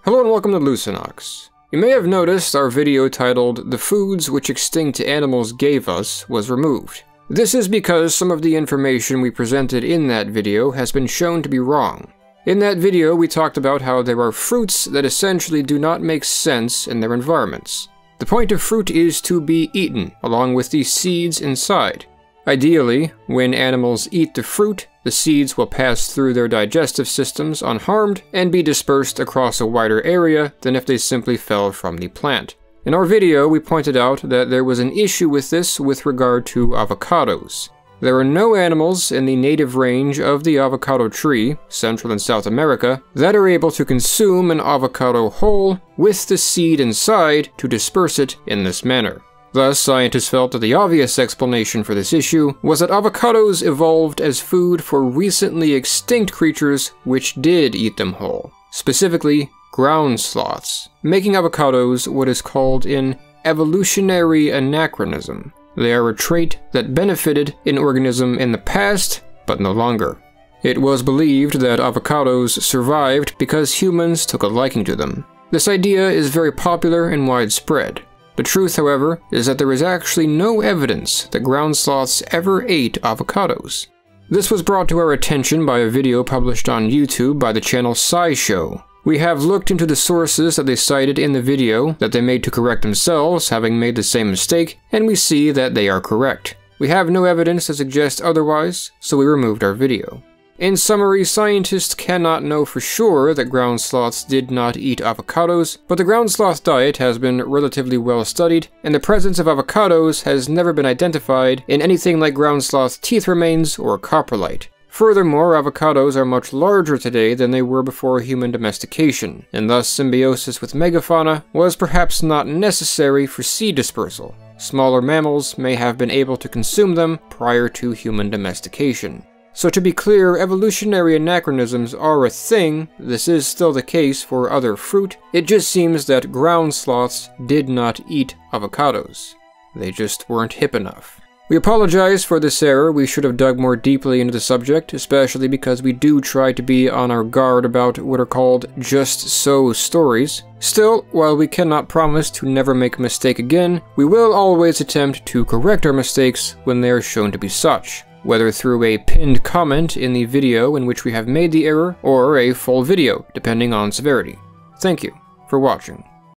Hello and welcome to Lucinox. You may have noticed our video titled "The Foods Which Extinct Animals Gave Us" was removed. This is because some of the information we presented in that video has been shown to be wrong. In that video, we talked about how there are fruits that essentially do not make sense in their environments. The point of fruit is to be eaten, along with the seeds inside. Ideally, when animals eat the fruit, the seeds will pass through their digestive systems unharmed and be dispersed across a wider area than if they simply fell from the plant. In our video, we pointed out that there was an issue with this with regard to avocados. There are no animals in the native range of the avocado tree, Central and South America, that are able to consume an avocado whole with the seed inside to disperse it in this manner. Thus, scientists felt that the obvious explanation for this issue was that avocados evolved as food for recently extinct creatures which did eat them whole, specifically ground sloths, making avocados what is called an evolutionary anachronism. They are a trait that benefited an organism in the past, but no longer. It was believed that avocados survived because humans took a liking to them. This idea is very popular and widespread. The truth, however, is that there is actually no evidence that ground sloths ever ate avocados. This was brought to our attention by a video published on YouTube by the channel SciShow. We have looked into the sources that they cited in the video that they made to correct themselves, having made the same mistake, and we see that they are correct. We have no evidence to suggest otherwise, so we removed our video. In summary, scientists cannot know for sure that ground sloths did not eat avocados, but the ground sloth diet has been relatively well studied, and the presence of avocados has never been identified in anything like ground sloth teeth remains or coprolite. Furthermore, avocados are much larger today than they were before human domestication, and thus symbiosis with megafauna was perhaps not necessary for seed dispersal. Smaller mammals may have been able to consume them prior to human domestication. So to be clear, evolutionary anachronisms are a thing. This is still the case for other fruit. It just seems that ground sloths did not eat avocados. They just weren't hip enough. We apologize for this error. We should have dug more deeply into the subject, especially because we do try to be on our guard about what are called just so stories. Still, while we cannot promise to never make a mistake again, we will always attempt to correct our mistakes when they are shown to be such, whether through a pinned comment in the video in which we have made the error, or a full video, depending on severity. Thank you for watching.